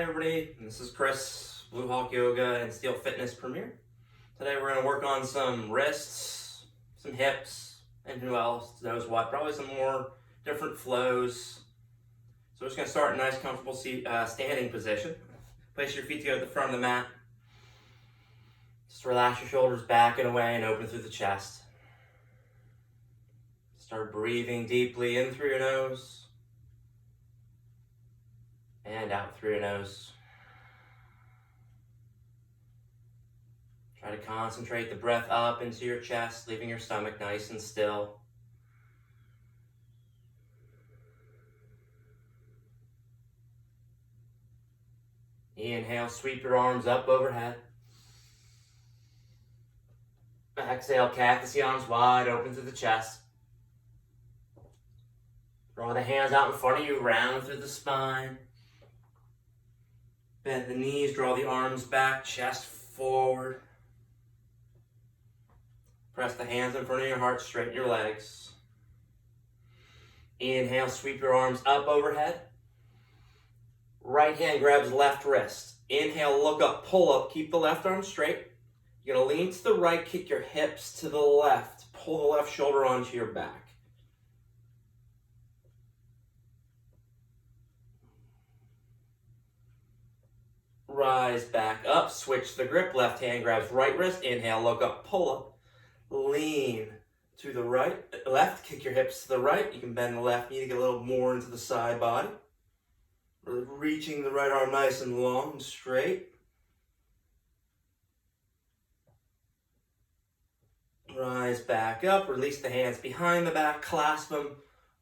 Hi everybody, this is Chris, Blue Hawk Yoga and Steel Fitness Premier. Today we're going to work on some wrists, some hips, and who else knows what, probably some more different flows. So we're just going to start in a nice comfortable standing position. Place your feet together at the front of the mat. Just relax your shoulders back and away and open through the chest. Start breathing deeply in through your nose and out through your nose. Try to concentrate the breath up into your chest, leaving your stomach nice and still. Inhale, sweep your arms up overhead. Exhale, cactus the arms wide open to the chest. Draw the hands out in front of you, round through the spine. Bend the knees, draw the arms back, chest forward. Press the hands in front of your heart, straighten your legs. Inhale, sweep your arms up overhead. Right hand grabs left wrist. Inhale, look up, pull up, keep the left arm straight. You're gonna lean to the right, kick your hips to the left. Pull the left shoulder onto your back. Rise back up, switch the grip. Left hand grabs right wrist. Inhale, look up, pull up. Lean to the right, left, kick your hips to the right. You can bend the left knee to get a little more into the side body. Reaching the right arm nice and long and straight. Rise back up, release the hands behind the back, clasp them,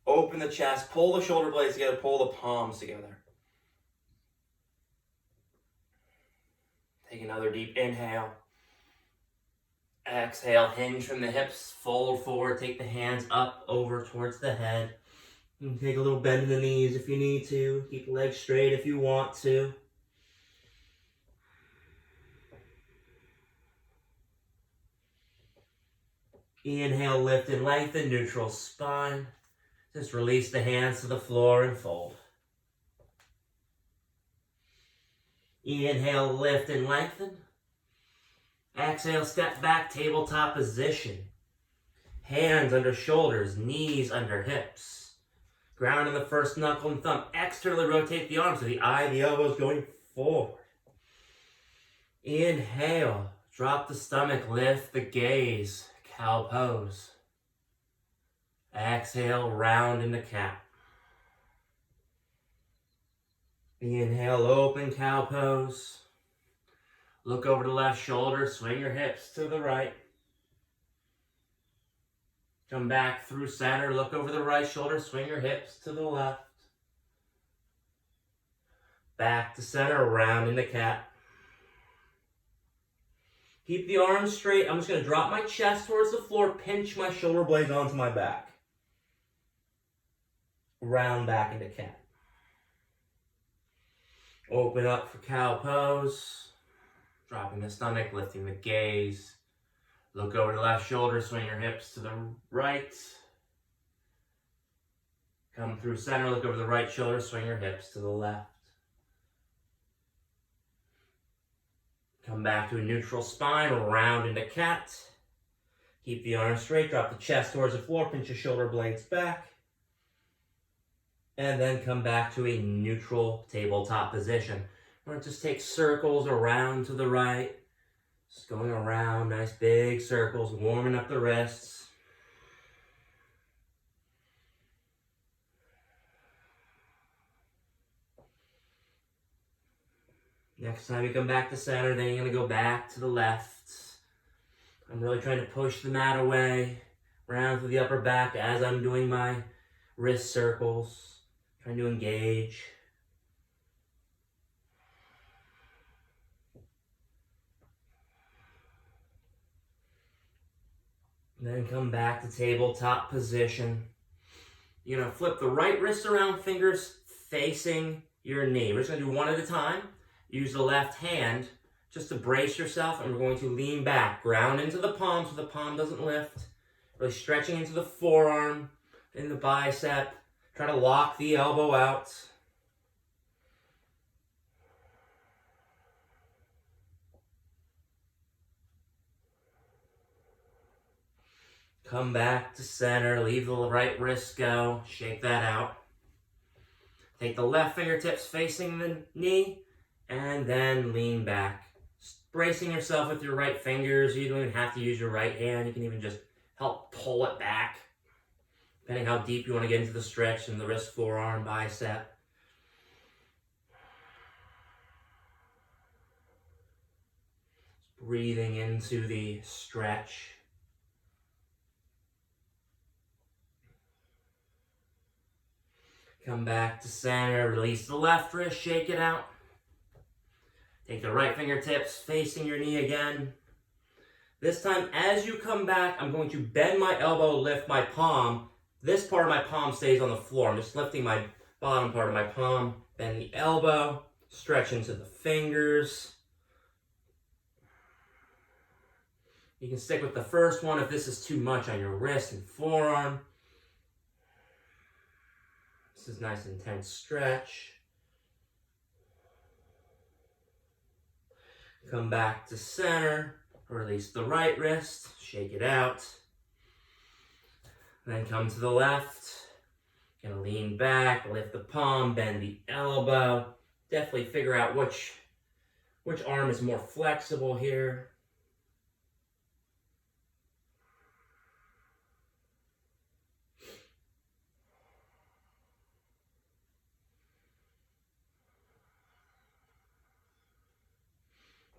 open the chest, pull the shoulder blades together, pull the palms together. Take another deep inhale. Exhale, hinge from the hips, fold forward, take the hands up over towards the head. You can take a little bend in the knees if you need to. Keep the legs straight if you want to. Inhale, lift and lengthen, neutral spine. Just release the hands to the floor and fold. Inhale, lift and lengthen. Exhale, step back, tabletop position. Hands under shoulders, knees under hips. Ground in the first knuckle and thumb. Externally rotate the arms so the eye, the elbows going forward. Inhale, drop the stomach, lift the gaze, cow pose. Exhale, round into cat. Inhale, open cow pose. Look over the left shoulder, swing your hips to the right. Come back through center, look over the right shoulder, swing your hips to the left. Back to center, round into cat. Keep the arms straight. I'm just going to drop my chest towards the floor, pinch my shoulder blades onto my back. Round back into cat. Open up for cow pose. Dropping the stomach, lifting the gaze. Look over the left shoulder, swing your hips to the right. Come through center, look over the right shoulder, swing your hips to the left. Come back to a neutral spine, round into cat. Keep the arms straight, drop the chest towards the floor, pinch your shoulder blades back. And then come back to a neutral tabletop position. We're going to just take circles around to the right. Just going around, nice big circles, warming up the wrists. Next time you come back to center, then you're going to go back to the left. I'm really trying to push the mat away, round through the upper back as I'm doing my wrist circles. Trying to engage. Then come back to tabletop position. You're going to flip the right wrist around, fingers facing your knee. We're just going to do one at a time. Use the left hand just to brace yourself, and we're going to lean back. Ground into the palm so the palm doesn't lift. Really stretching into the forearm, in the bicep. Try to lock the elbow out. Come back to center, leave the right wrist go, shake that out. Take the left fingertips facing the knee, and then lean back. Bracing yourself with your right fingers. You don't even have to use your right hand. You can even just help pull it back, depending how deep you want to get into the stretch in the wrist, forearm, bicep. Breathing into the stretch. Come back to center, release the left wrist, shake it out. Take the right fingertips facing your knee again. This time, as you come back, I'm going to bend my elbow, lift my palm. This part of my palm stays on the floor. I'm just lifting my bottom part of my palm, bend the elbow, stretch into the fingers. You can stick with the first one if this is too much on your wrist and forearm. This is nice intense stretch. Come back to center, release the right wrist, shake it out. Then come to the left. Gonna lean back, lift the palm, bend the elbow. Definitely figure out which arm is more flexible here.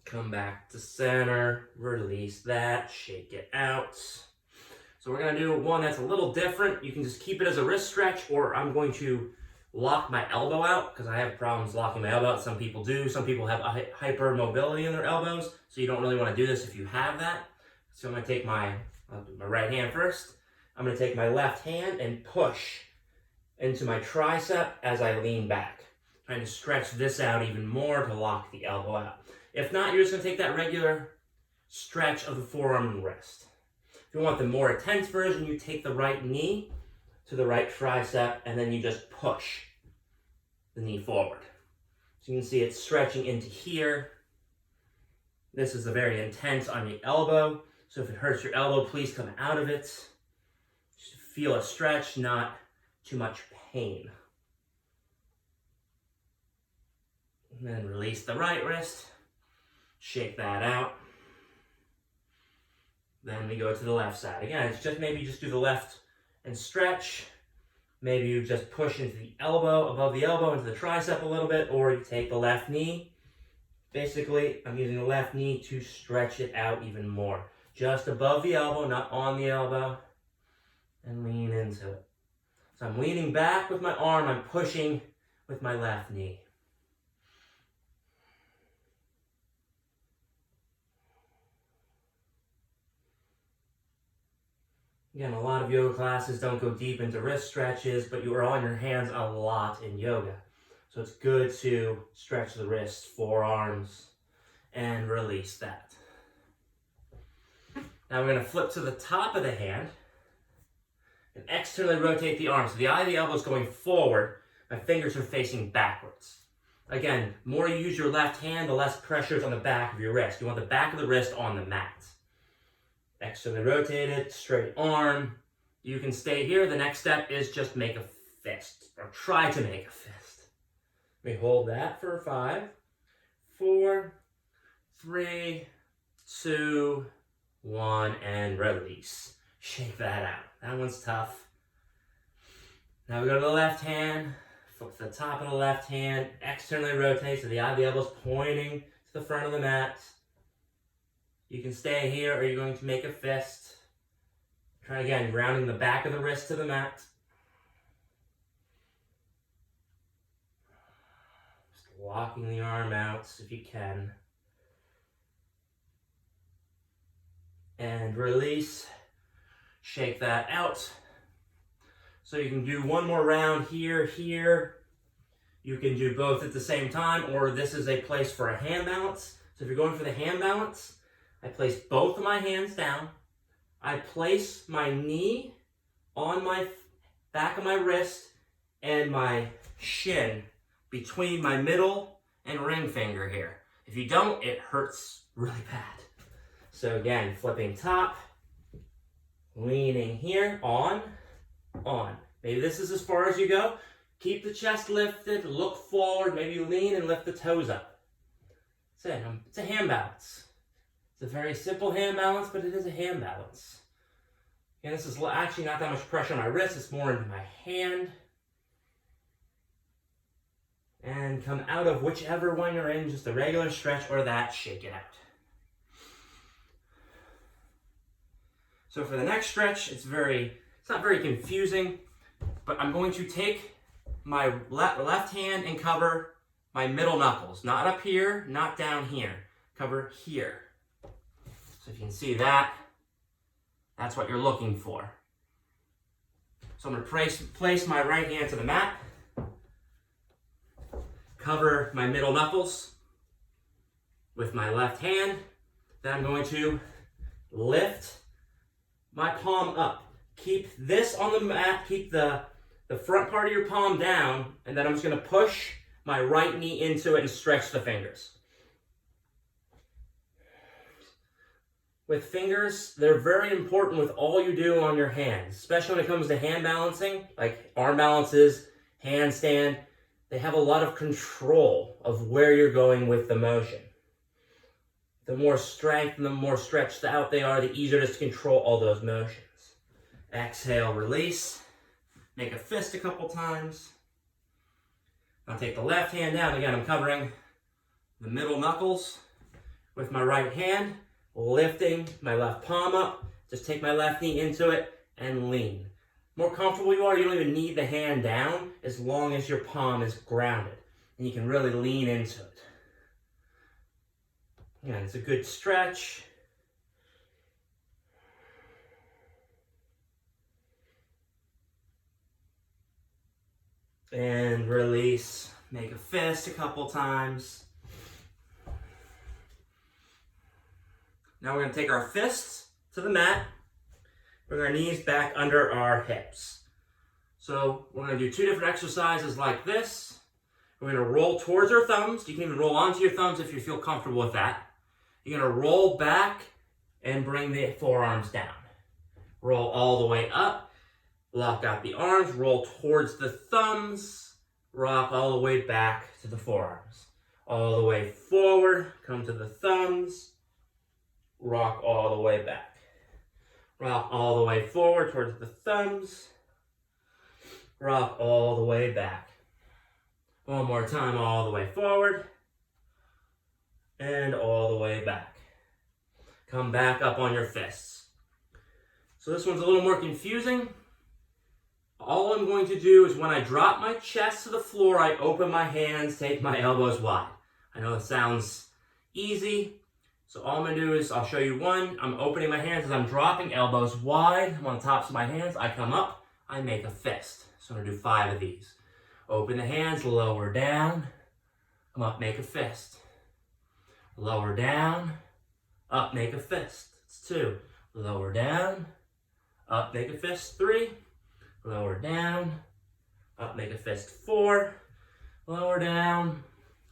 Come back to center, release that, shake it out. So we're gonna do one that's a little different. You can just keep it as a wrist stretch, or I'm going to lock my elbow out because I have problems locking my elbow out. Some people do. Some people have hypermobility in their elbows, so you don't really want to do this if you have that. So I'm gonna take I'll do my right hand first. I'm gonna take my left hand and push into my tricep as I lean back, trying to stretch this out even more to lock the elbow out. If not, you're just going to take that regular stretch of the forearm and wrist. If you want the more intense version, you take the right knee to the right tricep, and then you just push the knee forward. So you can see it's stretching into here. This is a very intense on the elbow, so if it hurts your elbow, please come out of it. Just feel a stretch, not too much pain. And then release the right wrist. Shake that out. Then we go to the left side. Again, it's just maybe just do the left and stretch. Maybe you just push into the elbow, above the elbow, into the tricep a little bit, or you take the left knee. Basically, I'm using the left knee to stretch it out even more. Just above the elbow, not on the elbow, and lean into it. So I'm leaning back with my arm, I'm pushing with my left knee. Again, a lot of yoga classes don't go deep into wrist stretches, but you are on your hands a lot in yoga. So it's good to stretch the wrists, forearms, and release that. Now we're going to flip to the top of the hand and externally rotate the arm. So the eye of the elbow is going forward, my fingers are facing backwards. Again, the more you use your left hand, the less pressure is on the back of your wrist. You want the back of the wrist on the mat. Externally rotated, straight arm. You can stay here. The next step is just make a fist, or try to make a fist. We hold that for 5, 4, 3, 2, 1, and release. Shake that out. That one's tough. Now we go to the left hand, flip to the top of the left hand, externally rotate so the eye of the elbow is pointing to the front of the mat. You can stay here, or you're going to make a fist. Try again, rounding the back of the wrist to the mat. Just locking the arm out if you can. And release. Shake that out. So you can do one more round here, here. You can do both at the same time, or this is a place for a hand balance. So if you're going for the hand balance, I place both of my hands down. I place my knee on my back of my wrist and my shin between my middle and ring finger here. If you don't, it hurts really bad. So again, flipping top, Leaning here, on. Maybe this is as far as you go. Keep the chest lifted, look forward, maybe lean and lift the toes up. That's it. It's a hand balance. It's a very simple hand balance, but it is a hand balance. And this is actually not that much pressure on my wrist, it's more into my hand. And come out of whichever one you're in, just a regular stretch or that, shake it out. So for the next stretch, it's not very confusing, but I'm going to take my left hand and cover my middle knuckles. Not up here, not down here. Cover here. So if you can see that, that's what you're looking for. So I'm going to place my right hand to the mat. Cover my middle knuckles with my left hand. Then I'm going to lift my palm up. Keep this on the mat, keep the front part of your palm down, and then I'm just going to push my right knee into it and stretch the fingers. With fingers, they're very important with all you do on your hands, especially when it comes to hand balancing, like arm balances, handstand. They have a lot of control of where you're going with the motion. The more strength and the more stretched out they are, the easier it is to control all those motions. Exhale, release. Make a fist a couple times. I'll take the left hand down. Again, I'm covering the middle knuckles with my right hand, lifting my left palm up. Just take my left knee into it and lean. The more comfortable you are, you don't even need the hand down as long as your palm is grounded. And you can really lean into it. Again, it's a good stretch. And release. Make a fist a couple times. Now we're going to take our fists to the mat. Bring our knees back under our hips. So we're going to do two different exercises like this. We're going to roll towards our thumbs. You can even roll onto your thumbs if you feel comfortable with that. You're going to roll back and bring the forearms down. Roll all the way up. Lock out the arms, roll towards the thumbs, rock all the way back to the forearms. All the way forward, come to the thumbs, rock all the way back. Rock all the way forward towards the thumbs, rock all the way back. One more time, all the way forward, and all the way back. Come back up on your fists. So this one's a little more confusing. All I'm going to do is when I drop my chest to the floor, I open my hands, take my elbows wide. I know it sounds easy, so all I'm going to do is I'll show you one. I'm opening my hands as I'm dropping, elbows wide. I'm on the tops of my hands. I come up, I make a fist. So I'm going to do 5 of these. Open the hands, lower down, come up, make a fist. Lower down, up, make a fist. It's 2. Lower down, up, make a fist. 3. Lower down, up, make a fist. 4. Lower down,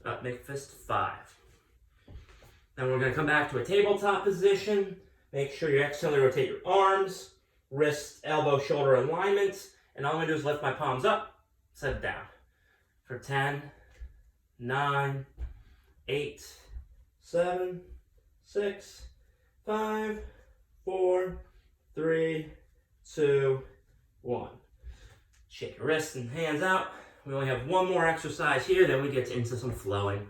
up, make a fist. 5. Then we're going to come back to a tabletop position. Make sure you externally rotate your arms, wrist, elbow, shoulder alignment. And all I'm going to do is lift my palms up, set it down. For 10, 9, 8, 7, 6, 5, 4, 3, 2, 1. Shake your wrists and hands out. We only have one more exercise here, then we get into some flowing.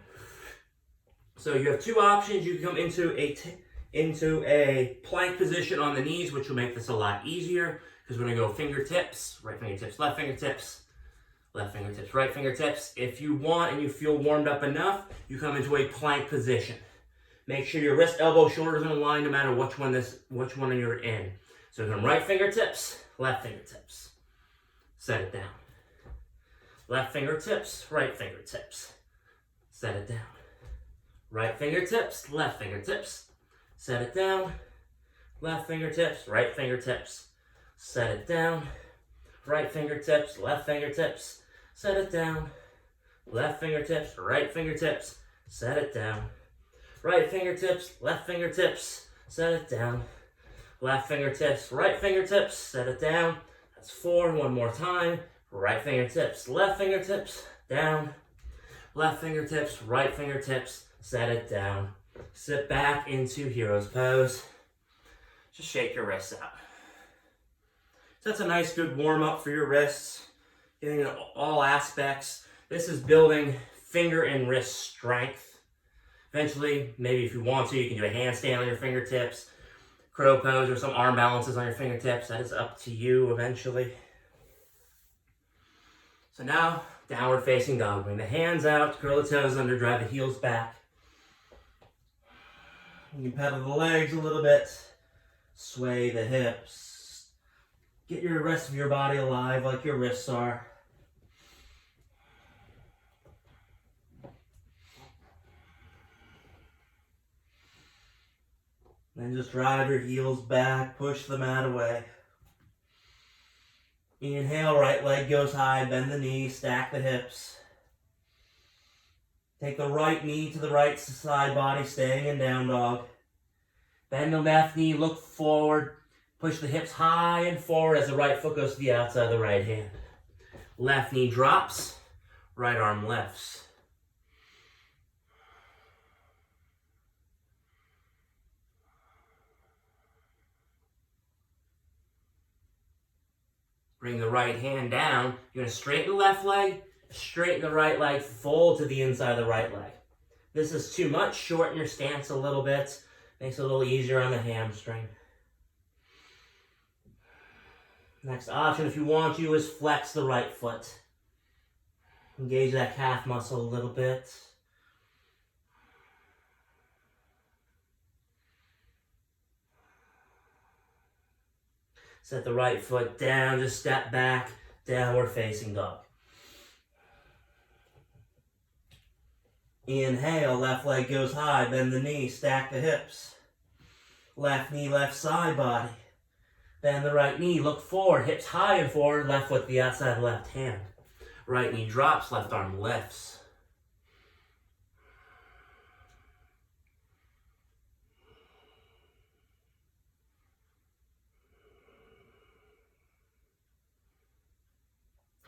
So you have 2 options. You can come into a plank position on the knees, which will make this a lot easier because we're going to go fingertips, right fingertips, left fingertips, left fingertips, right fingertips. If you want and you feel warmed up enough, you come into a plank position. Make sure your wrist, elbow, shoulders are in line no matter which one you're in. So come right fingertips, left fingertips. Set it down. Left fingertips, right fingertips. Set it down. Right fingertips, left fingertips. Set it down. Left fingertips, right fingertips. Set it down. Right fingertips, left fingertips. Set it down. Left fingertips, right fingertips. Set it down. Right fingertips, left fingertips. Set it down. Left fingertips, right fingertips, set it down. That's 4, one more time. Right fingertips, left fingertips, down. Left fingertips, right fingertips, set it down. Sit back into hero's pose. Just shake your wrists out. So that's a nice good warm up for your wrists, getting all aspects. This is building finger and wrist strength. Eventually, maybe if you want to, you can do a handstand on your fingertips, crow pose, or some arm balances on your fingertips. That is up to you eventually. So now, downward facing dog. Bring the hands out, curl the toes under, drive the heels back. You can pedal the legs a little bit, sway the hips. Get your rest of your body alive like your wrists are. Then just drive your heels back, push the mat away. Inhale, right leg goes high, bend the knee, stack the hips. Take the right knee to the right side body, staying in down dog. Bend the left knee, look forward. Push the hips high and forward as the right foot goes to the outside of the right hand. Left knee drops, right arm lifts. Bring the right hand down. You're going to straighten the left leg, straighten the right leg, fold to the inside of the right leg. This is too much, shorten your stance a little bit. Makes it a little easier on the hamstring. Next option, if you want to, is flex the right foot. Engage that calf muscle a little bit. Set the right foot down, just step back, downward facing dog. Inhale, left leg goes high, bend the knee, stack the hips. Left knee, left side body. Bend the right knee, look forward, hips high and forward, left foot to the outside of the left hand. Right knee drops, left arm lifts.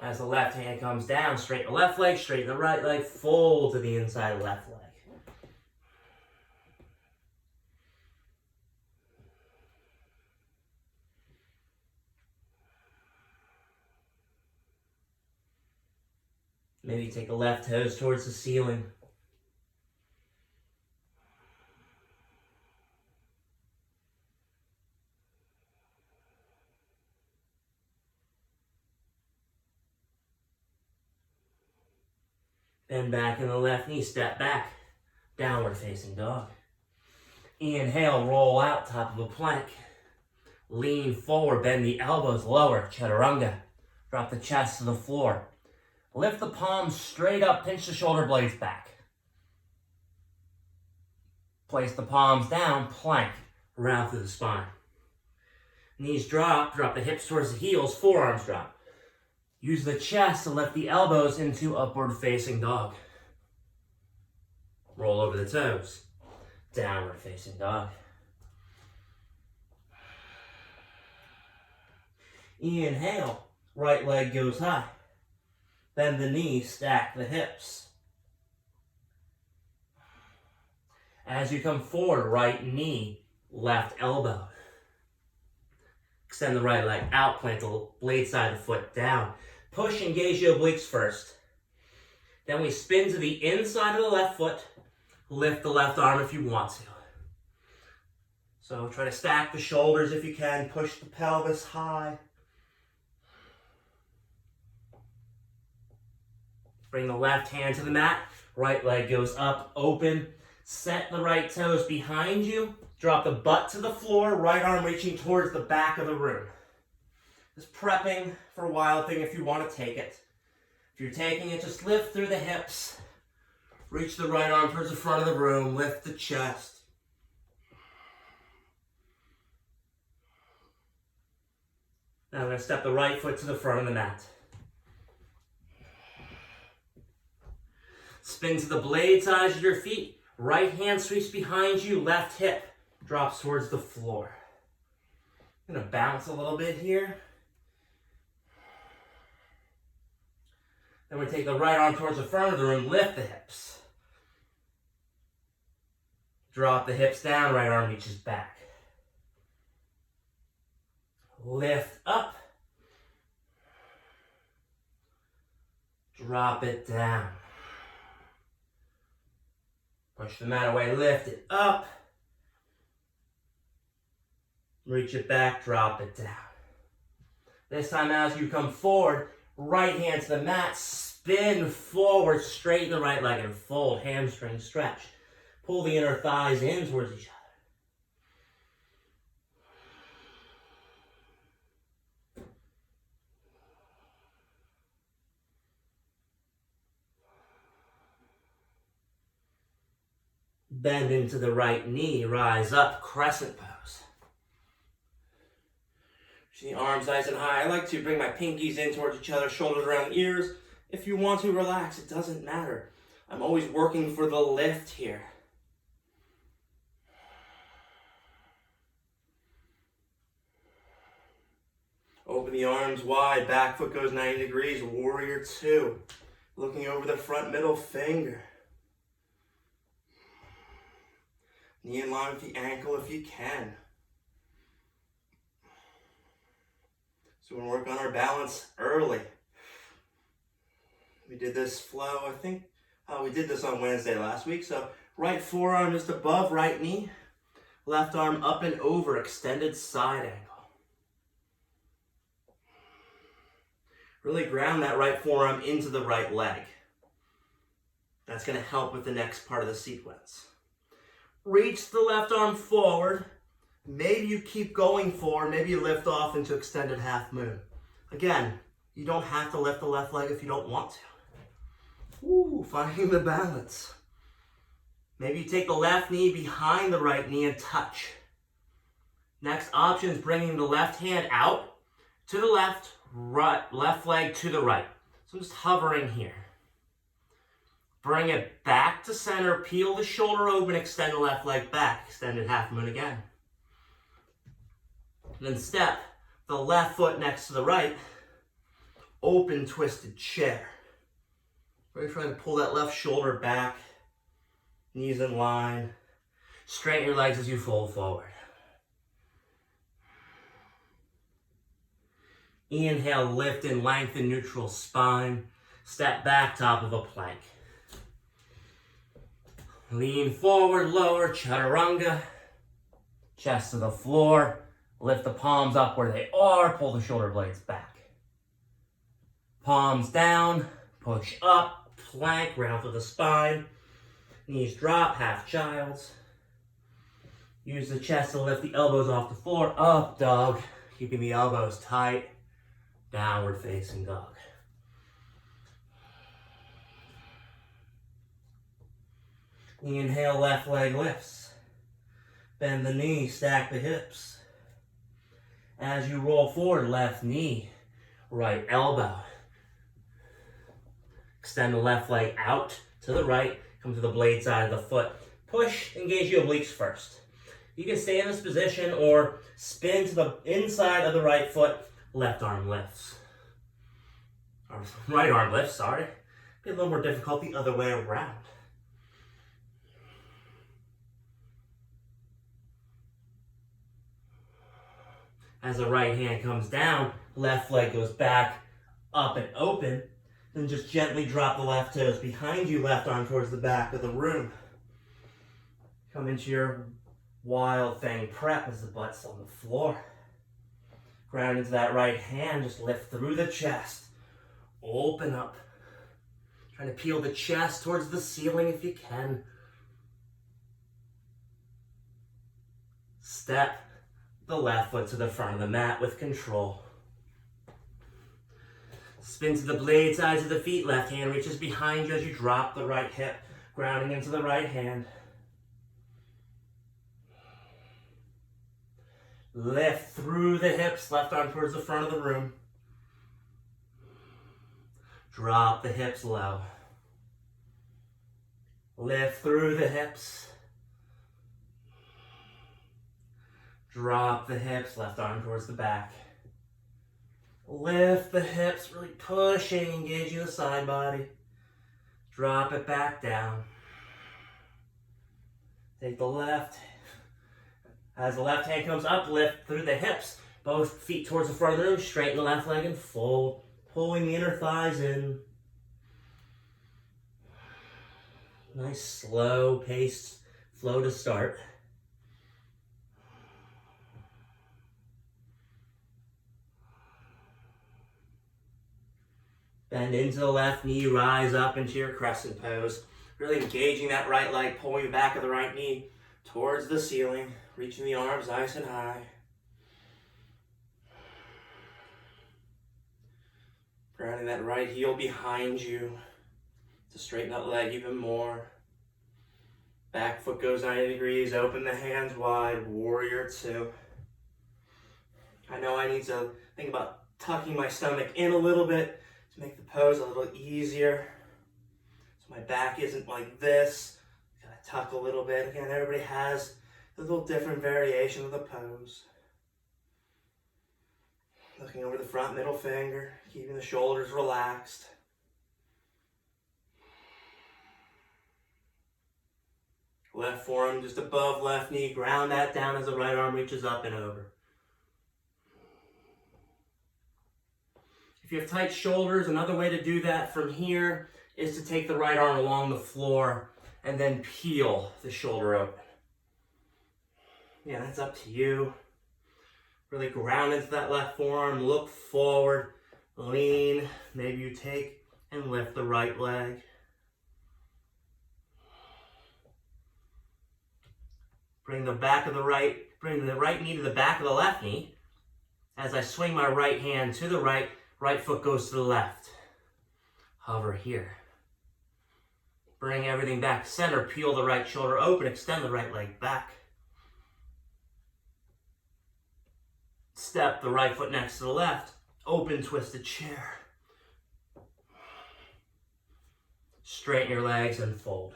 As the left hand comes down, straighten the left leg, straighten the right leg, fold to the inside of the left leg. Maybe take the left toes towards the ceiling. Bend back in the left knee, step back, downward facing dog. Inhale, roll out, top of a plank. Lean forward, bend the elbows lower, chaturanga. Drop the chest to the floor. Lift the palms straight up, pinch the shoulder blades back. Place the palms down, plank, round through the spine. Knees drop, drop the hips towards the heels, forearms drop. Use the chest to lift the elbows into upward facing dog. Roll over the toes, downward facing dog. Inhale, right leg goes high. Bend the knee, stack the hips. As you come forward, right knee, left elbow. Extend the right leg out, plant the blade side of the foot down. Push, engage your obliques first. Then we spin to the inside of the left foot. Lift the left arm if you want to. So try to stack the shoulders if you can. Push the pelvis high. Bring the left hand to the mat. Right leg goes up, open. Set the right toes behind you. Drop the butt to the floor. Right arm reaching towards the back of the room. Just prepping for Wild Thing if you want to take it. If you're taking it, just lift through the hips. Reach the right arm towards the front of the room. Lift the chest. Now I'm going to step the right foot to the front of the mat. Spin to the blade sides of your feet. Right hand sweeps behind you. Left hip drops towards the floor. Gonna bounce a little bit here. Then we take the right arm towards the front of the room, lift the hips. Drop the hips down, right arm reaches back. Lift up. Drop it down. Push the mat away, lift it up. Reach it back, drop it down. This time as you come forward, right hand to the mat, spin forward, straighten the right leg and fold, hamstring stretch. Pull the inner thighs in towards each other. Bend into the right knee, rise up, crescent pose. The arms nice and high. I like to bring my pinkies in towards each other, shoulders around the ears. If you want to relax, it doesn't matter. I'm always working for the lift here. Open the arms wide, back foot goes 90 degrees, warrior two. Looking over the front middle finger. Knee in line with the ankle if you can. So we're going to work on our balance early. We did this flow, I think, we did this on Wednesday last week. So right forearm just above right knee. Left arm up and over, extended side angle. Really ground that right forearm into the right leg. That's going to help with the next part of the sequence. Reach the left arm forward. Maybe you keep going forward. Maybe you lift off into extended half moon. Again, you don't have to lift the left leg if you don't want to. Ooh, finding the balance. Maybe you take the left knee behind the right knee and touch. Next option is bringing the left hand out to the left, left leg to the right. So I'm just hovering here. Bring it back to center, peel the shoulder open, extend the left leg back, extended half moon again. Then step the left foot next to the right, open twisted chair. Really trying to pull that left shoulder back, knees in line. Straighten your legs as you fold forward. Inhale, lift and lengthen neutral spine. Step back, top of a plank. Lean forward, lower, chaturanga. Chest to the floor. Lift the palms up where they are. Pull the shoulder blades back. Palms down. Push up. Plank, round through the spine. Knees drop, half child's. Use the chest to lift the elbows off the floor. Up dog. Keeping the elbows tight. Downward facing dog. Inhale, left leg lifts. Bend the knee, stack the hips. As you roll forward, left knee, right elbow. Extend the left leg out to the right. Come to the blade side of the foot. Push, engage your obliques first. You can stay in this position or spin to the inside of the right foot. Left arm lifts. Or right arm lifts, sorry. Be a little more difficult the other way around. As the right hand comes down, left leg goes back, up and open. Then just gently drop the left toes behind you, left arm towards the back of the room. Come into your wild thing prep as the butt's on the floor. Ground into that right hand, just lift through the chest. Open up. Trying to peel the chest towards the ceiling if you can. Step the left foot to the front of the mat with control. Spin to the blade sides of the feet. Left hand reaches behind you as you drop the right hip, grounding into the right hand. Lift through the hips, left arm towards the front of the room. Drop the hips low. Lift through the hips. Drop the hips, left arm towards the back. Lift the hips, really pushing, engaging the side body. Drop it back down. Take the left. As the left hand comes up, lift through the hips. Both feet towards the front of the room. Straighten the left leg and fold. Pulling the inner thighs in. Nice slow paced flow to start. Bend into the left knee, rise up into your crescent pose. Really engaging that right leg, pulling the back of the right knee towards the ceiling, reaching the arms nice and high. Grounding that right heel behind you to straighten that leg even more. Back foot goes 90 degrees, open the hands wide, warrior two. I know I need to think about tucking my stomach in a little bit to make the pose a little easier. So my back isn't like this. Gotta tuck a little bit. Again, everybody has a little different variation of the pose. Looking over the front middle finger, keeping the shoulders relaxed. Left forearm just above left knee. Ground that down as the right arm reaches up and over. If you have tight shoulders, another way to do that from here is to take the right arm along the floor and then peel the shoulder open. Yeah, that's up to you. Really ground into that left forearm, look forward, lean. Maybe you take and lift the right leg. Bring the right knee to the back of the left knee. As I swing my right hand to the right, right foot goes to the left. Hover here. Bring everything back center, peel the right shoulder open, extend the right leg back. Step the right foot next to the left, open twisted chair. Straighten your legs and fold.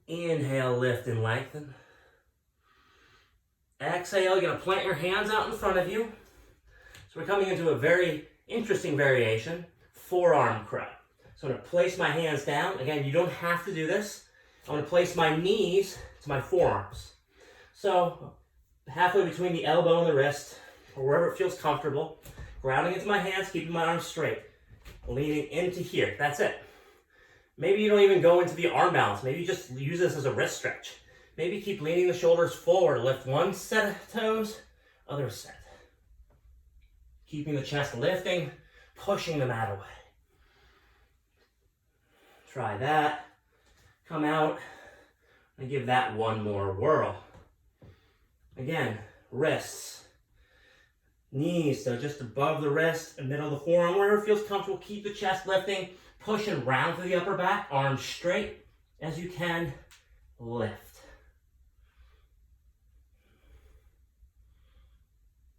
Inhale, lift and lengthen. Exhale, you're going to plant your hands out in front of you. So we're coming into a very interesting variation, forearm crow. So I'm going to place my hands down. Again, you don't have to do this. I'm going to place my knees to my forearms. So halfway between the elbow and the wrist, or wherever it feels comfortable. Grounding into my hands, keeping my arms straight. Leaning into here. That's it. Maybe you don't even go into the arm balance. Maybe you just use this as a wrist stretch. Maybe keep leaning the shoulders forward. Lift one set of toes, other set. Keeping the chest lifting, pushing the mat away. Try that. Come out and give that one more whirl. Again, wrists, knees, so just above the wrist and middle of the forearm, wherever it feels comfortable. Keep the chest lifting, push and round through the upper back, arms straight as you can, lift.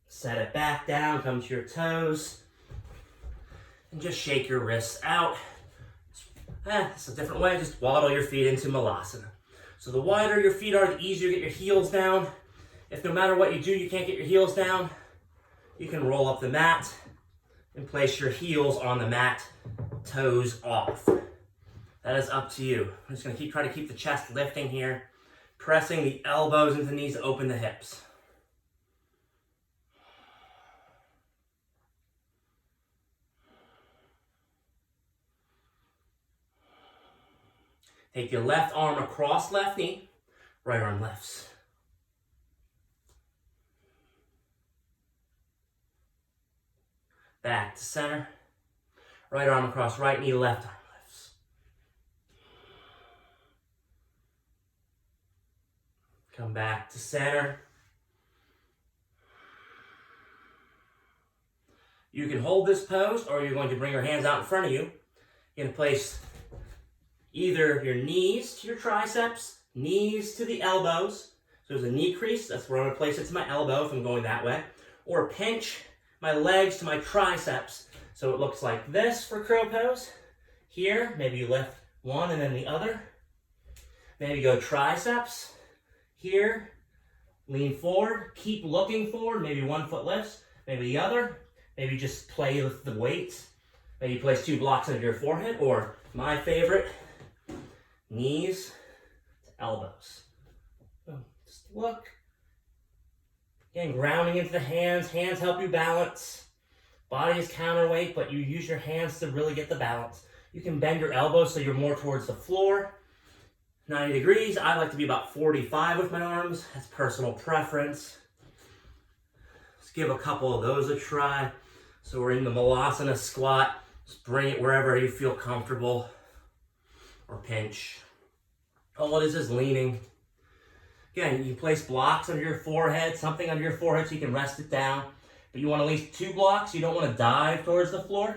Set it back down, come to your toes, and just shake your wrists out. It's a different way, just waddle your feet into Malasana. So the wider your feet are, the easier to get your heels down. If no matter what you do, you can't get your heels down, you can roll up the mat and place your heels on the mat, toes off. That is up to you. I'm just going to try to keep the chest lifting here, pressing the elbows into the knees to open the hips. Take your left arm across left knee, right arm lifts. Back to center. Right arm across right knee, left arm lifts. Come back to center. You can hold this pose, or you're going to bring your hands out in front of you. You're going to place either your knees to your triceps, knees to the elbows. So there's a knee crease, that's where I'm going to place it to my elbow if I'm going that way. Or pinch my legs to my triceps. So it looks like this for crow pose. Here, maybe you lift one and then the other. Maybe go triceps here. Lean forward. Keep looking forward. Maybe 1 foot lifts. Maybe the other. Maybe just play with the weights. Maybe place 2 blocks under your forehead. Or my favorite, knees to elbows. So just look. Again, grounding into the hands. Hands help you balance. Body is counterweight, but you use your hands to really get the balance. You can bend your elbows so you're more towards the floor. 90 degrees. I like to be about 45 with my arms. That's personal preference. Let's give a couple of those a try. So we're in the Vinyasa squat. Just bring it wherever you feel comfortable. Or pinch. All it is leaning. Again, you place blocks under your forehead, something under your forehead so you can rest it down. But you want at least 2 blocks. You don't want to dive towards the floor.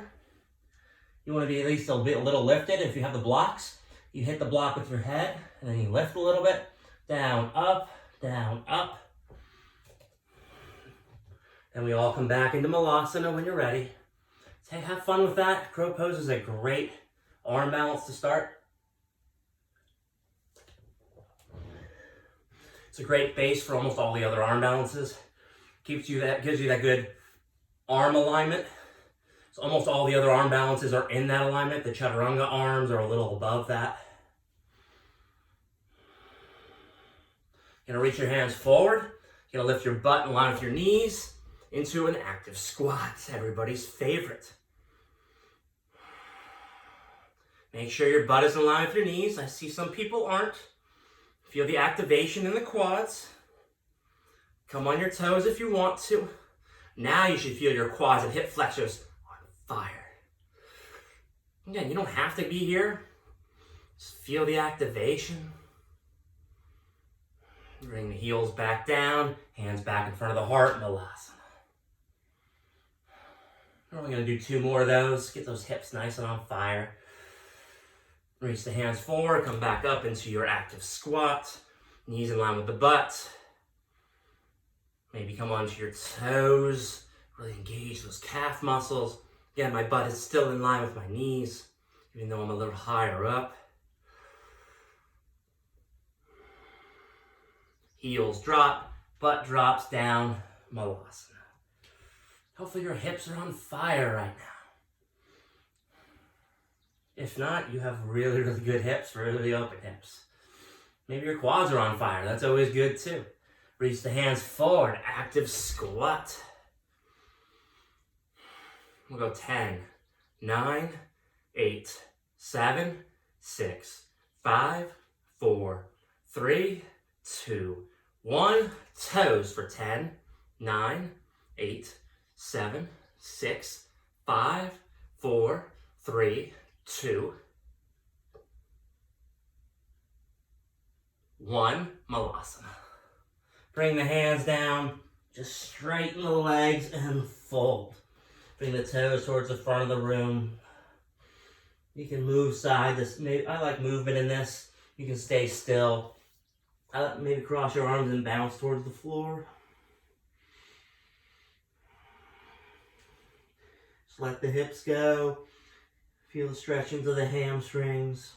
You want to be at least a little lifted. If you have the blocks, you hit the block with your head, and then you lift a little bit. Down, up, down, up. And we all come back into Malasana when you're ready. So have fun with that. Crow pose is a great arm balance to start. It's a great base for almost all the other arm balances. Gives you that good arm alignment. So almost all the other arm balances are in that alignment. The chaturanga arms are a little above that. You're gonna reach your hands forward. You're gonna lift your butt in line with your knees into an active squat. Everybody's favorite. Make sure your butt is in line with your knees. I see some people aren't. Feel the activation in the quads. Come on your toes if you want to. Now you should feel your quads and hip flexors on fire. Again, you don't have to be here. Just feel the activation. Bring the heels back down, hands back in front of the heart, Malasana. We're only going to do 2 more of those. Get those hips nice and on fire. Reach the hands forward, come back up into your active squat. Knees in line with the butt. Maybe come onto your toes. Really engage those calf muscles. Again, my butt is still in line with my knees, even though I'm a little higher up. Heels drop, butt drops down, Malasana. Hopefully your hips are on fire right now. If not, you have really, really good hips, really open hips. Maybe your quads are on fire. That's always good too. Reach the hands forward, active squat. We'll go 10, 9, 8, 7, 6, 5, 4, 3, 2, 1. Toes for 10, 9, 8, 7, 6, 5, 4, 3, 2, 1. Malasana. Bring the hands down, just straighten the legs and fold. Bring the toes towards the front of the room. You can move side. I like movement in this. You can stay still. Maybe cross your arms and bounce towards the floor. Just let the hips go. Feel the stretching of the hamstrings.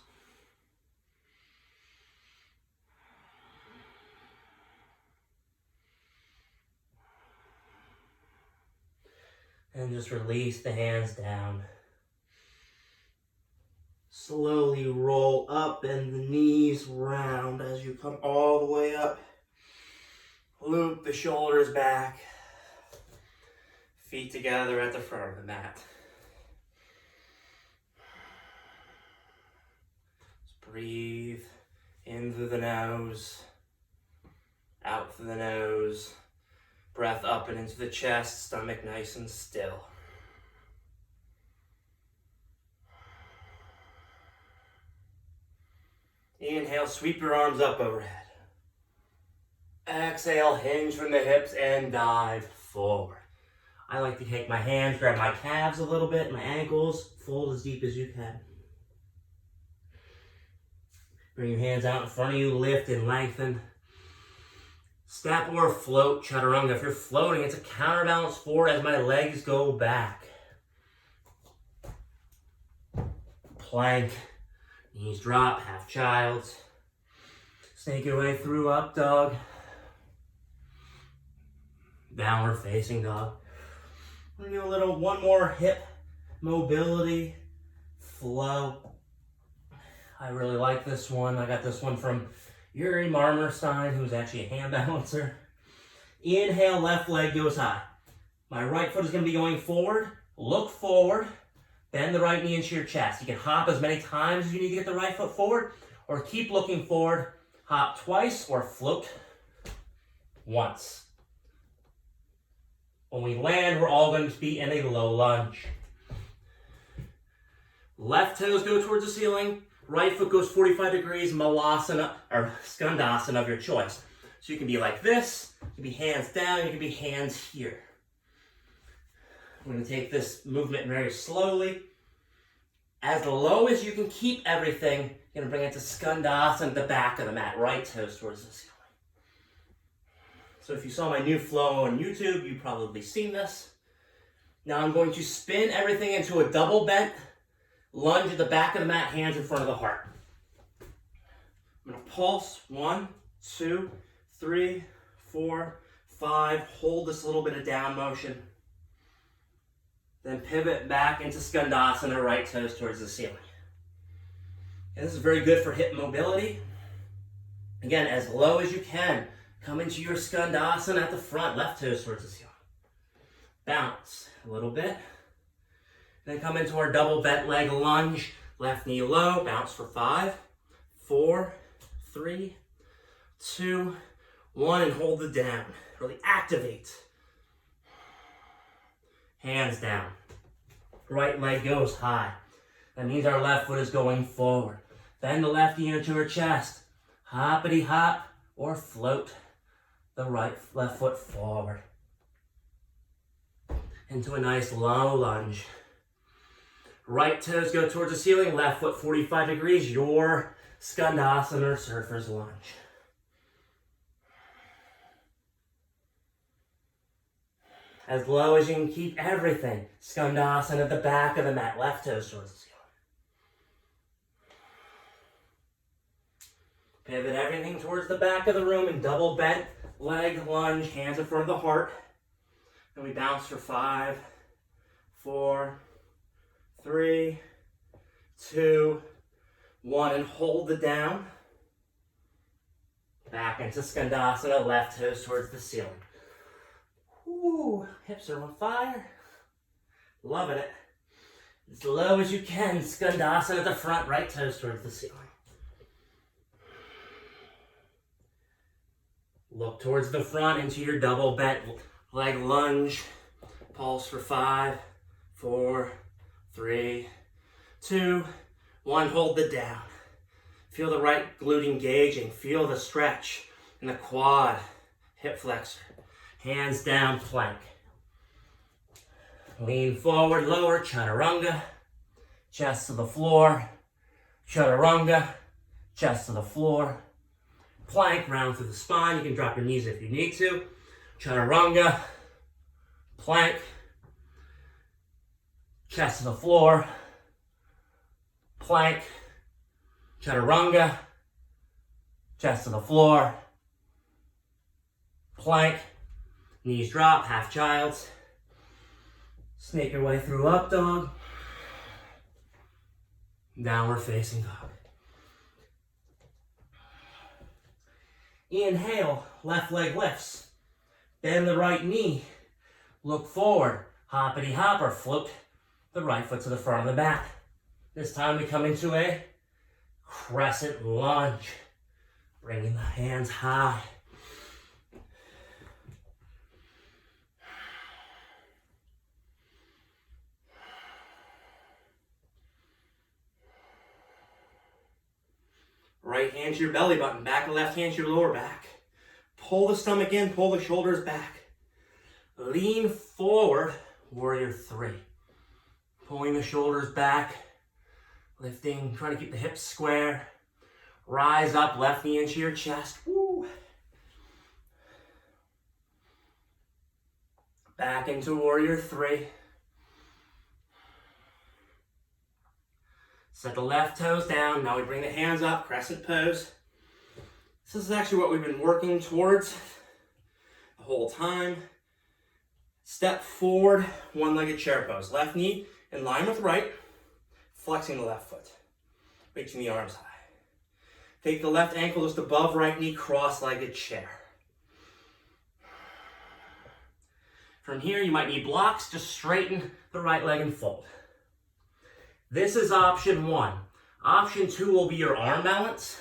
And just release the hands down. Slowly roll up and the knees round as you come all the way up. Loop the shoulders back. Feet together at the front of the mat. Just breathe in through the nose, out through the nose. Breath up and into the chest, stomach nice and still. Inhale, sweep your arms up overhead. Exhale, hinge from the hips and dive forward. I like to take my hands, grab my calves a little bit, my ankles, fold as deep as you can. Bring your hands out in front of you, lift and lengthen. Step or float chaturanga. If you're floating, it's a counterbalance forward as my legs go back. Plank, knees drop, half child's. Snake your way through up dog. Downward facing dog. We're gonna do one more hip mobility flow. I really like this one. I got this one from Yuri Marmerstein, who's actually a hand balancer. Inhale, left leg goes high. My right foot is gonna be going forward. Look forward. Bend the right knee into your chest. You can hop as many times as you need to get the right foot forward, or keep looking forward. Hop twice or float once. When we land, we're all going to be in a low lunge. Left toes go towards the ceiling. Right foot goes 45 degrees, malasana or skandasana of your choice. So you can be like this, you can be hands down, you can be hands here. I'm going to take this movement very slowly. As low as you can keep everything, you're going to bring it to skandasana at the back of the mat, right toes towards the ceiling. So if you saw my new flow on YouTube, you've probably seen this. Now I'm going to spin everything into a double bent lunge at the back of the mat, hands in front of the heart. I'm going to pulse, 1, 2, 3, 4, 5. Hold this little bit of down motion. Then pivot back into skandasana, right toes towards the ceiling. And this is very good for hip mobility. Again, as low as you can. Come into your skandasana at the front, left toes towards the ceiling. Bounce a little bit. Then come into our double bent leg lunge. Left knee low, bounce for 5, 4, 3, 2, 1, and hold it down. Really activate. Hands down. Right leg goes high. That means our left foot is going forward. Bend the left knee into your chest. Hoppity hop or float the left foot forward. Into a nice low lunge. Right toes go towards the ceiling, left foot 45 degrees, your skandasana or surfer's lunge. As low as you can keep everything. Skandasana at the back of the mat, left toes towards the ceiling. Pivot everything towards the back of the room and double bent leg lunge, hands in front of the heart. And we bounce for 5, 4, 3, 2, 1, and hold it down. Back into skandasana, left toes towards the ceiling. Ooh, hips are on fire. Loving it. As low as you can, skandasana at the front, right toes towards the ceiling. Look towards the front into your double bent leg lunge. Pulse for 5, 4, 3, 2, 1. Hold it down. Feel the right glute engaging. Feel the stretch in the quad, hip flexor. Hands down, plank. Lean forward, lower, chaturanga. Chest to the floor. Chaturanga. Chest to the floor. Plank, round through the spine. You can drop your knees if you need to. Chaturanga. Plank. Chest to the floor. Plank. Chaturanga. Chest to the floor. Plank. Knees drop, half child's. Snake your way through up dog. Downward facing dog. Inhale, left leg lifts. Bend the right knee. Look forward. Hoppity hop or float the right foot to the front of the mat. This time we come into a crescent lunge. Bringing the hands high. Right hand to your belly button, back and left hand to your lower back. Pull the stomach in, pull the shoulders back. Lean forward, warrior 3. Pulling the shoulders back, lifting, trying to keep the hips square. Rise up, left knee into your chest. Woo. Back into warrior 3. Set the left toes down. Now we bring the hands up, crescent pose. This is actually what we've been working towards the whole time. Step forward, one-legged chair pose. Left knee in line with right, flexing the left foot, reaching the arms high. Take the left ankle just above right knee, cross-legged chair. From here, you might need blocks. Just straighten the right leg and fold. This is option 1. Option 2 will be your arm balance.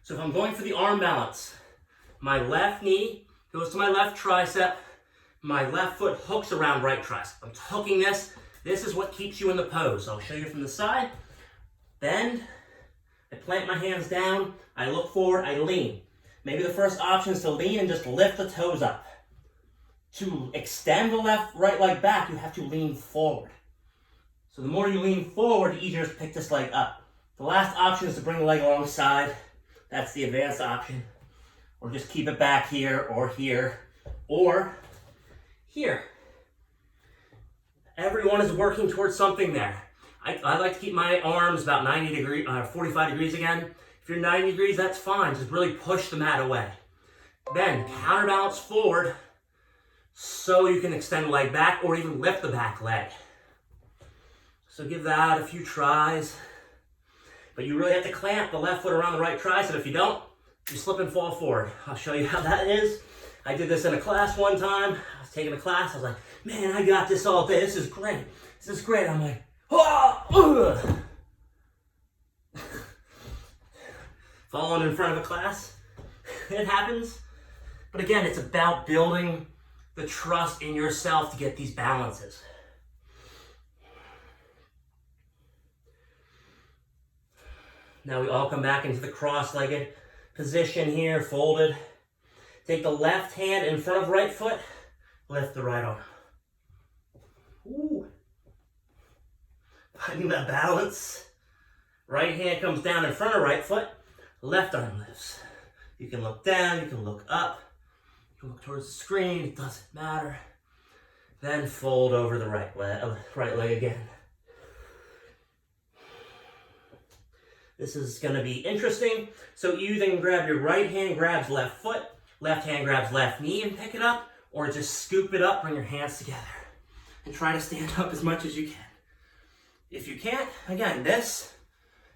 So if I'm going for the arm balance, my left knee goes to my left tricep, my left foot hooks around right tricep. I'm hooking this. This is what keeps you in the pose. I'll show you from the side. Bend. I plant my hands down. I look forward. I lean. Maybe the first option is to lean and just lift the toes up. To extend the right leg back, you have to lean forward. So the more you lean forward, the easier it is to pick this leg up. The last option is to bring the leg alongside. That's the advanced option. Or just keep it back here, or here, or here. Everyone is working towards something there. I like to keep my arms about 45 degrees again. If you're 90 degrees, that's fine. Just really push the mat away. Then counterbalance forward so you can extend the leg back or even lift the back leg. So give that a few tries. But you really have to clamp the left foot around the right tricep. If you don't, you slip and fall forward. I'll show you how that is. I did this in a class one time. I was taking a class. I was like, man, I got this all day. This is great. This is great. I'm like, oh, falling in front of a class. It happens. But again, it's about building the trust in yourself to get these balances. Now we all come back into the cross-legged position here, folded. Take the left hand in front of right foot, lift the right arm. Ooh. Finding that balance. Right hand comes down in front of right foot, left arm lifts. You can look down, you can look up, you can look towards the screen, it doesn't matter. Then fold over the right leg again. This is going to be interesting. So you then grab your right hand, grabs left foot, left hand grabs left knee and pick it up, or just scoop it up, bring your hands together, and try to stand up as much as you can. If you can't, again, this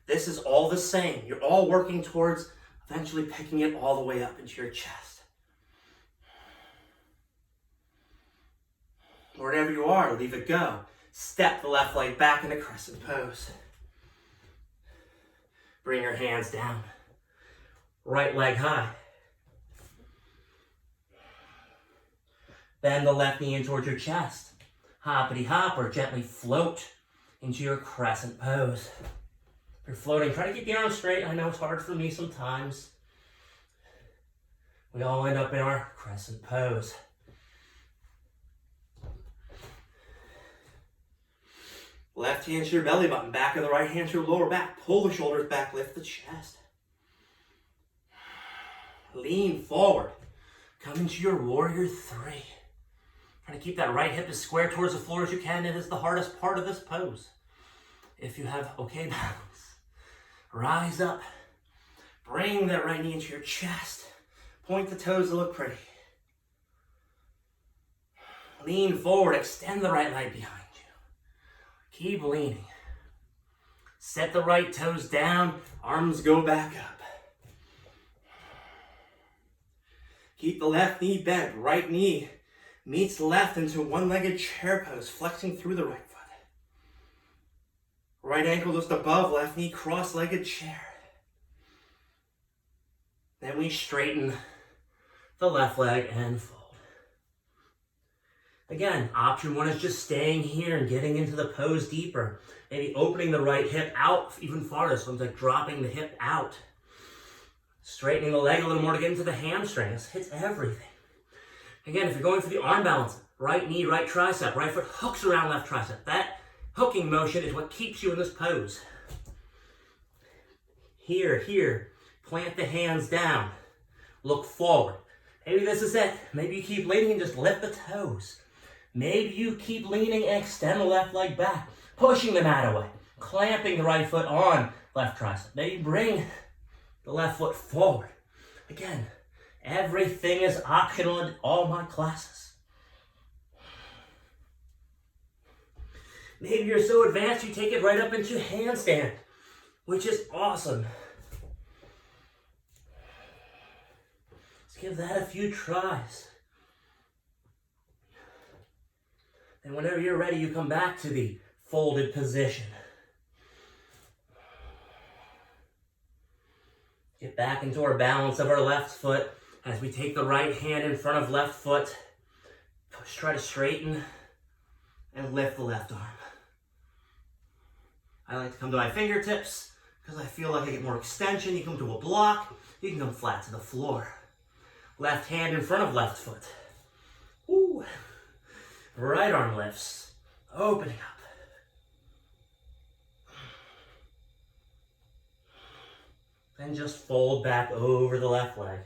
is all the same. You're all working towards eventually picking it all the way up into your chest. Wherever you are, leave it go. Step the left leg back into crescent pose. Bring your hands down. Right leg high. Bend the left knee in towards your chest. Hoppity hop or gently float into your crescent pose. If you're floating, try to keep the arms straight. I know it's hard for me sometimes. We all end up in our crescent pose. Left hand to your belly button, back of the right hand to your lower back. Pull the shoulders back, lift the chest. Lean forward. Come into your warrior 3. Try to keep that right hip as square towards the floor as you can. It is the hardest part of this pose. If you have okay balance, rise up. Bring that right knee into your chest. Point the toes to look pretty. Lean forward, extend the right leg behind. Keep leaning. Set the right toes down, arms go back up. Keep the left knee bent, right knee meets left into one-legged chair pose, flexing through the right foot. Right ankle just above, left knee cross-legged chair. Then we straighten the left leg and fold. Again, option 1 is just staying here and getting into the pose deeper. Maybe opening the right hip out even farther, so it's like dropping the hip out. Straightening the leg a little more to get into the hamstring. This hits everything. Again, if you're going for the arm balance, right knee, right tricep, right foot hooks around left tricep. That hooking motion is what keeps you in this pose. Here, plant the hands down. Look forward. Maybe this is it. Maybe you keep leaning and just lift the toes. Maybe you keep leaning and extend the left leg back, pushing the mat away, clamping the right foot on left tricep. Maybe bring the left foot forward. Again, everything is optional in all my classes. Maybe you're so advanced you take it right up into handstand, which is awesome. Let's give that a few tries. And whenever you're ready, you come back to the folded position. Get back into our balance of our left foot as we take the right hand in front of left foot. Try to straighten and lift the left arm. I like to come to my fingertips because I feel like I get more extension. You come to a block, you can come flat to the floor. Left hand in front of left foot. Woo. Right arm lifts, opening up. Then just fold back over the left leg.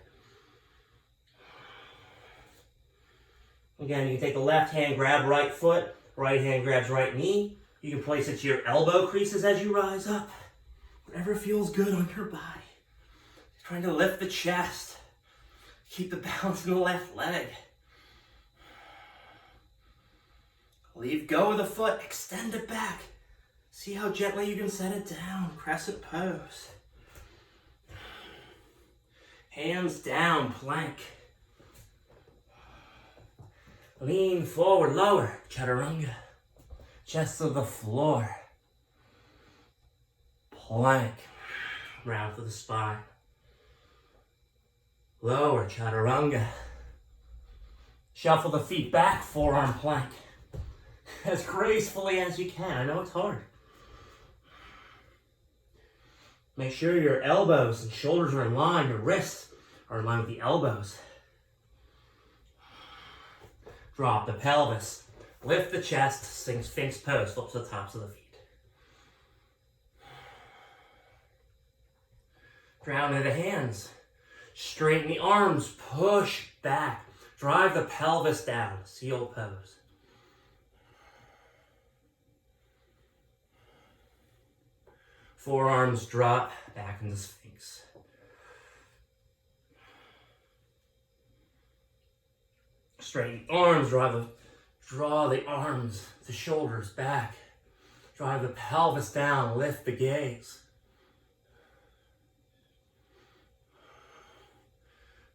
Again, you can take the left hand, grab right foot, right hand grabs right knee. You can place it to your elbow creases as you rise up. Whatever feels good on your body. Trying to lift the chest. Keep the balance in the left leg. Leave go of the foot, extend it back. See how gently you can set it down, crescent pose. Hands down, plank. Lean forward, lower, chaturanga. Chest to the floor. Plank. Round through the spine. Lower, chaturanga. Shuffle the feet back, forearm plank. As gracefully as you can. I know it's hard. Make sure your elbows and shoulders are in line. Your wrists are in line with the elbows. Drop the pelvis. Lift the chest. Sphinx pose. Flip to the tops of the feet. Ground into the hands. Straighten the arms. Push back. Drive the pelvis down. Seal pose. Forearms drop back into Sphinx. Straighten the arms, draw the arms, the shoulders back. Drive the pelvis down, lift the gaze.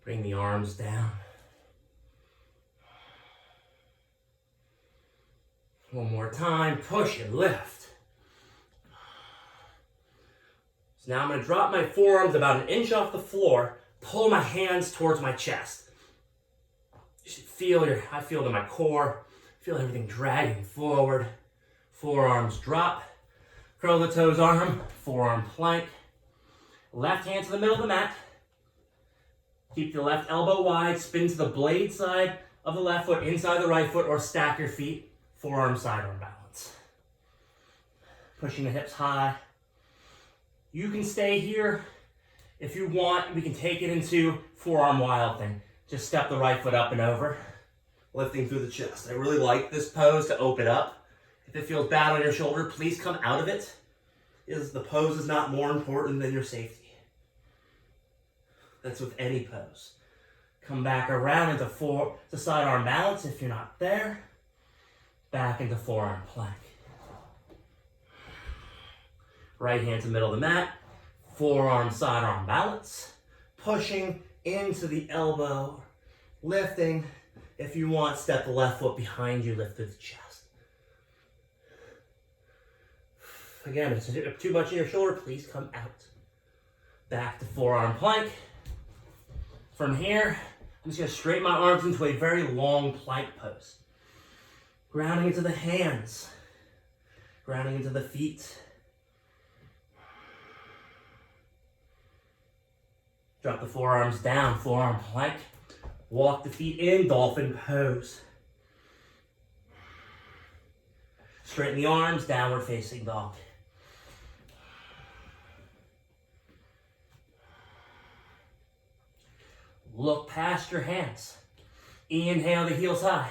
Bring the arms down. One more time, push and lift. So now I'm going to drop my forearms about an inch off the floor, pull my hands towards my chest. You should I feel it in my core, feel everything dragging forward. Forearms drop, curl the toes arm, forearm plank. Left hand to the middle of the mat. Keep the left elbow wide, spin to the blade side of the left foot, inside the right foot, or stack your feet, forearm sidearm balance. Pushing the hips high. You can stay here if you want. We can take it into forearm wild thing. Just step the right foot up and over, lifting through the chest. I really like this pose to open up. If it feels bad on your shoulder, please come out of it. The pose is not more important than your safety. That's with any pose. Come back around into sidearm balance if you're not there. Back into forearm plank. Right hand to middle of the mat. Forearm sidearm balance. Pushing into the elbow. Lifting. If you want, step the left foot behind you, lift through the chest. Again, if it's too much in your shoulder, please come out. Back to forearm plank. From here, I'm just going to straighten my arms into a very long plank pose. Grounding into the hands. Grounding into the feet. Drop the forearms down, forearm plank. Walk the feet in, dolphin pose. Straighten the arms, downward facing dog. Look past your hands. Inhale the heels high.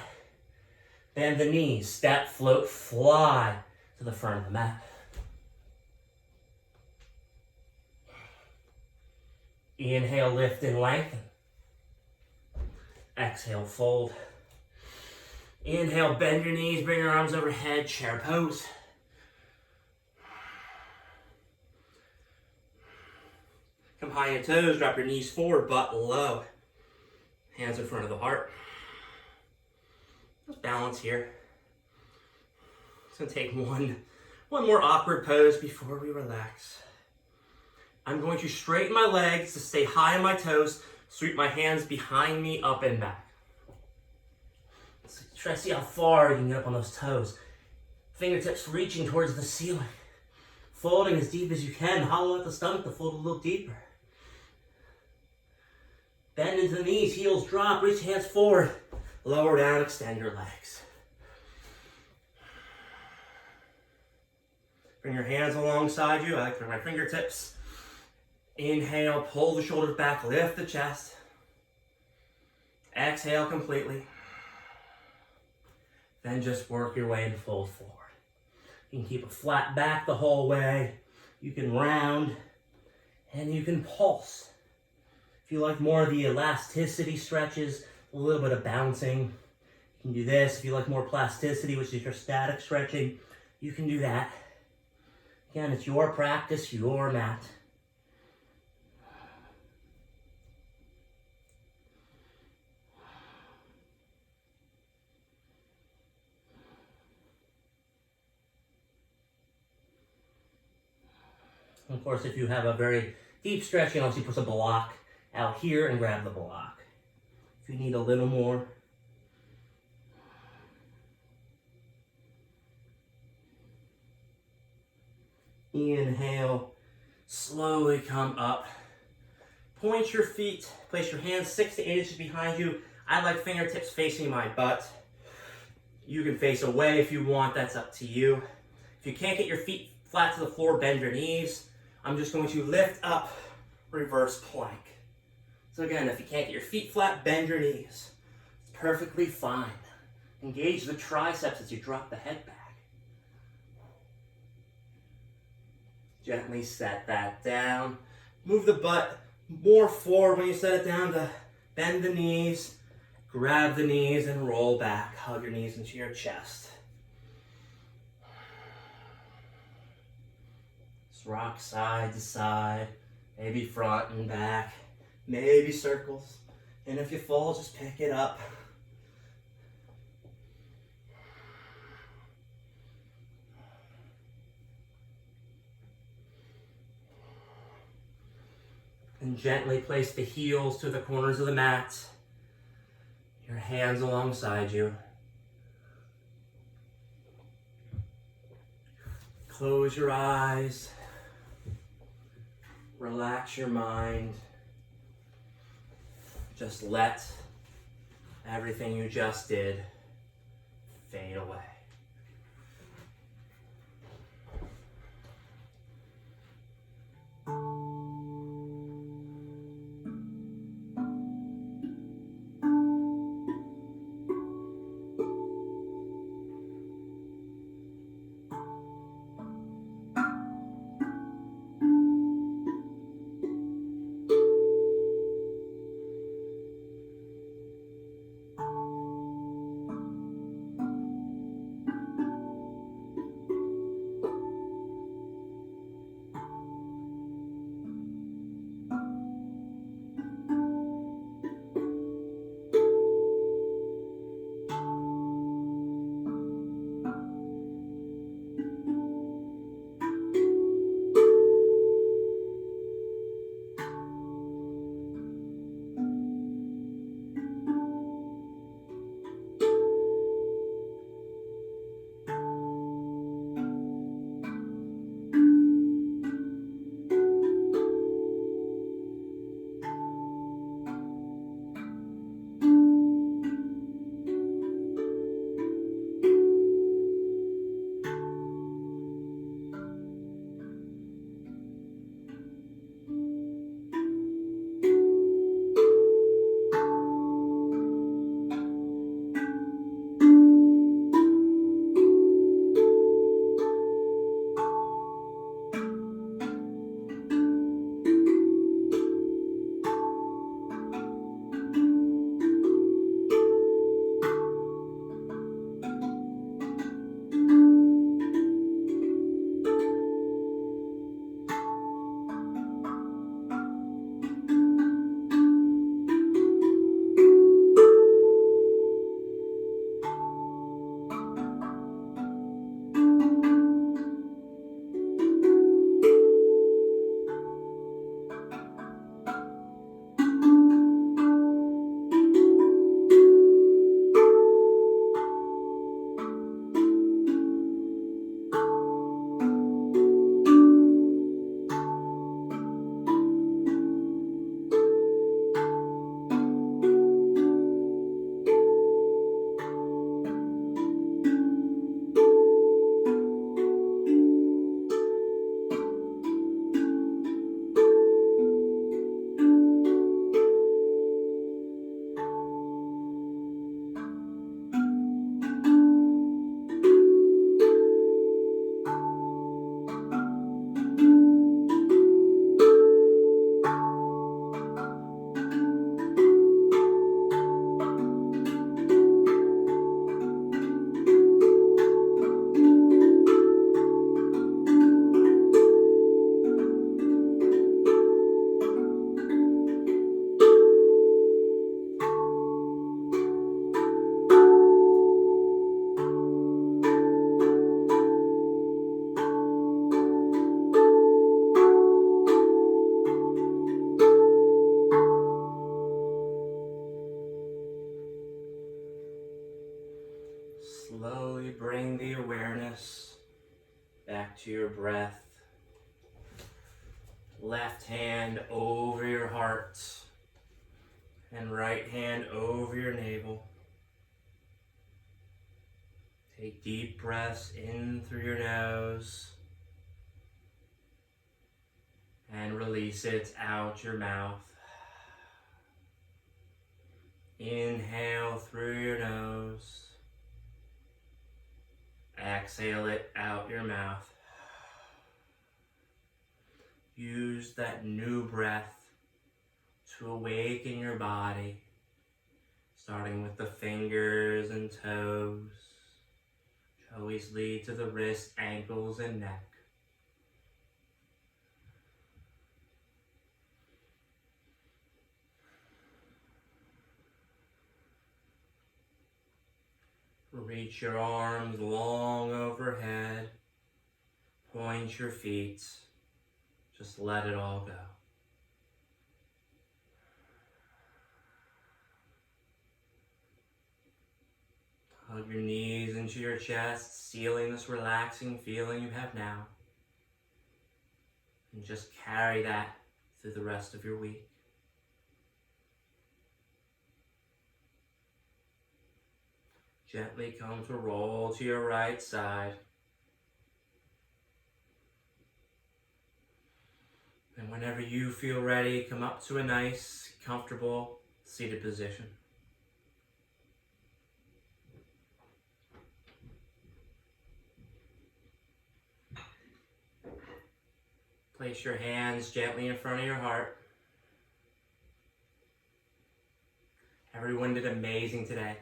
Bend the knees, step, float, fly to the front of the mat. Inhale, lift and lengthen. Exhale, fold. Inhale, bend your knees, bring your arms overhead, chair pose. Come high on your toes, drop your knees forward, butt low. Hands in front of the heart. Just balance here. It's gonna take one more awkward pose before we relax. I'm going to straighten my legs to stay high on my toes, sweep my hands behind me, up and back. So try to see how far you can get up on those toes. Fingertips reaching towards the ceiling. Folding as deep as you can, hollow out the stomach to fold a little deeper. Bend into the knees, heels drop, reach hands forward. Lower down, extend your legs. Bring your hands alongside you. I like to bring my fingertips. Inhale, pull the shoulders back, lift the chest. Exhale completely. Then just work your way and fold forward. You can keep a flat back the whole way. You can round and you can pulse. If you like more of the elasticity stretches, a little bit of bouncing, you can do this. If you like more plasticity, which is your static stretching, you can do that. Again, it's your practice, your mat. Of course, if you have a very deep stretch, you can also put a block out here and grab the block. If you need a little more. Inhale, slowly come up. Point your feet, place your hands 6 to 8 inches behind you. I like fingertips facing my butt. You can face away if you want, that's up to you. If you can't get your feet flat to the floor, bend your knees. I'm just going to lift up, reverse plank. So again, if you can't get your feet flat, bend your knees. It's perfectly fine. Engage the triceps as you drop the head back. Gently set that down. Move the butt more forward when you set it down to bend the knees, grab the knees and roll back. Hug your knees into your chest. Just rock side to side, maybe front and back. Maybe circles. And if you fall, just pick it up. And gently place the heels to the corners of the mat. Your hands alongside you. Close your eyes. Relax your mind. Just let everything you just did fade away. to your breath. Left hand over your heart and right hand over your navel. Take deep breaths in through your nose and release it out your mouth. Inhale through your nose. Exhale it out your mouth. Use that new breath to awaken your body, starting with the fingers and toes, which always lead to the wrists, ankles, and neck. Reach your arms long overhead, point your feet, just let it all go. Hug your knees into your chest, sealing this relaxing feeling you have now. And just carry that through the rest of your week. Gently come to roll to your right side. And whenever you feel ready, come up to a nice, comfortable, seated position. Place your hands gently in front of your heart. Everyone did amazing today.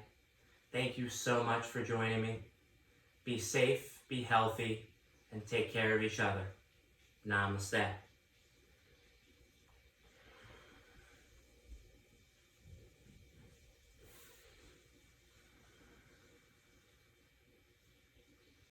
Thank you so much for joining me. Be safe, be healthy, and take care of each other. Namaste.